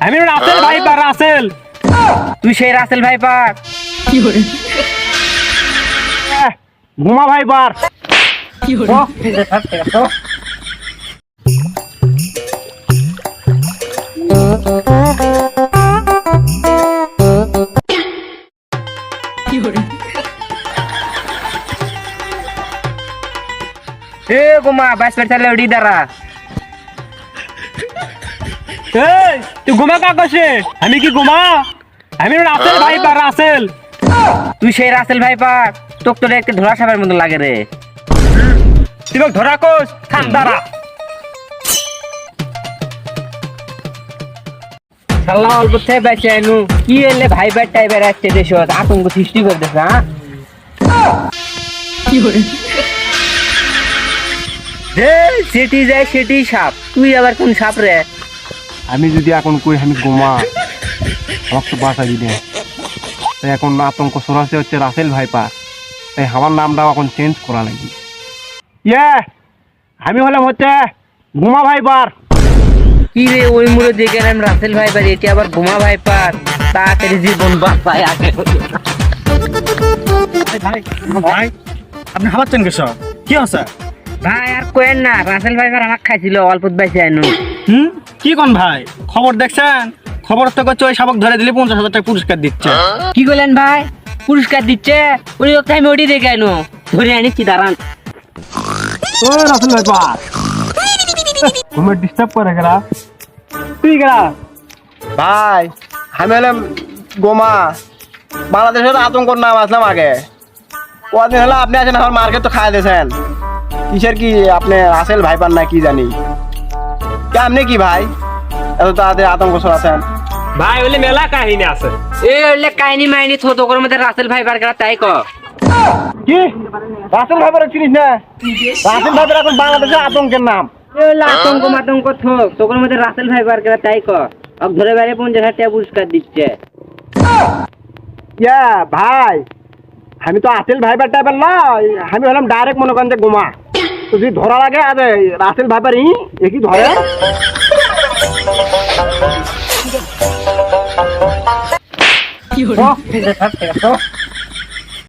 আমি Russell viper Rasel. তুই সেই রাসেল ভাইপার? ঘুমা ভাইপার। এ গোমা 22 চালে ওডি দাঁড়া। এই তুই ঘুমা কা কইছে? আমি কি ঘুমা? আমি রাসেল ভাইপার রাসেল। তুই সেই রাসেল ভাইপার? তোক তো দেখতে ধরা সাপের মতো লাগে রে। তুই ধরা কোস থাম দাঁড়া। শালা অল্প থেকে বেঁচে আনু কি এলে ভাইবার টাইবার আসছে দেশ আতঙ্ক সৃষ্টি করে দেশ না। সেটি যায় সেটি সাপ, তুই আবার কোন সাপ রে? আমি যদি এখন কই আমি গোমা আমাকে তো বাঁচা দিলে তাই এখন আতঙ্ক সরাসরি হচ্ছে রাসেল ভাইপার, তাই আমার নামটাও এখন চেঞ্জ করা লাগবে। আমি হলাম হচ্ছে গোমা ভাইপার। কি রে ওই মুড়ে দেখে আমি রাসেল ভাইপার, এটি আবার গোমা ভাইপার। তাড়াতাড়ি জীবন বাঁচায় আগে। ভাই ভাই আপনি হাবাচ্ছেন কেস কি আছে? ভাই আর কোয়েন না, রাসেল ভাইপার আমাকে খাইছিল অল্প বেঁচে আনু। কি কোন ভাই খবর দেখছেন? খবর তো করছে ওই শাবক ধরে দিলে 50,000 টাকা পুরস্কার দিচ্ছে। কি করলেন ভাই? পুরস্কার দিচ্ছে? ওই লোকটা আমি ওটি দেখে আনু, ধরে আনিছি দাঁড়ান। ও রাসেল ভাইপার তুমি ডিস্টার্ব করে গেলা তুই গেলা। ভাই আমি হলাম গোমা, বাংলাদেশের আতঙ্কর নাম আসলাম আগে। কদিন হলো আপনি আছেন আমার মার্কেট তো খাই দিয়েছেন। কিসের কি আপনি রাসেল ভাইপার না কি জানি কে আপনি কি ভাই এত তাড়াতাড়ি আতঙ্ক ছড়াচ্ছেন? ভাই বলে মেলা কাহিনী আছে। এই হইলে কাহিনী মাইনি থতো করে মধ্যে রাসেল ভাইপার গেলা তাই ক। কি রাসেল ভাইপার চিনিস না? রাসেল ভাইপার এখন বাংলাদেশের আতঙ্কের নাম। এই হইলে আতঙ্ক মাতঙ্ক থোক তোর মধ্যে রাসেল ভাইপার গেলা তাই ক। अब ধরে বাইরে 50,000 টাকা পুরস্কার দিচ্ছে। ভাই আমি তো রাসেল ভাইপার টাইপের না, আমি হলাম ডাইরেক্ট মনে করেন যে গোমা। তো যদি ধরা লাগে আজ রাসেল ভাইপার একই ধরে।